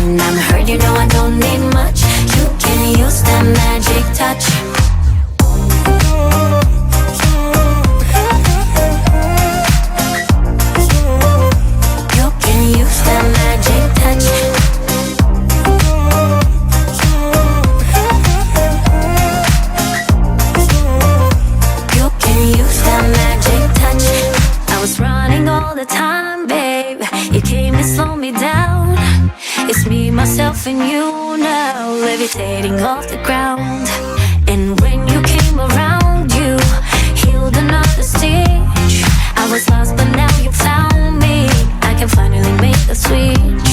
when I'm hurt, you know I don't need much. You can use that magic touch. You can use that magic touch. You can use that magic touch. I was running all the time, babe. You came to slow me down. It's me, myself, and you now, levitating off the ground. And when you came around, you healed another stitch. I was lost, but now you found me. I can finally make the switch.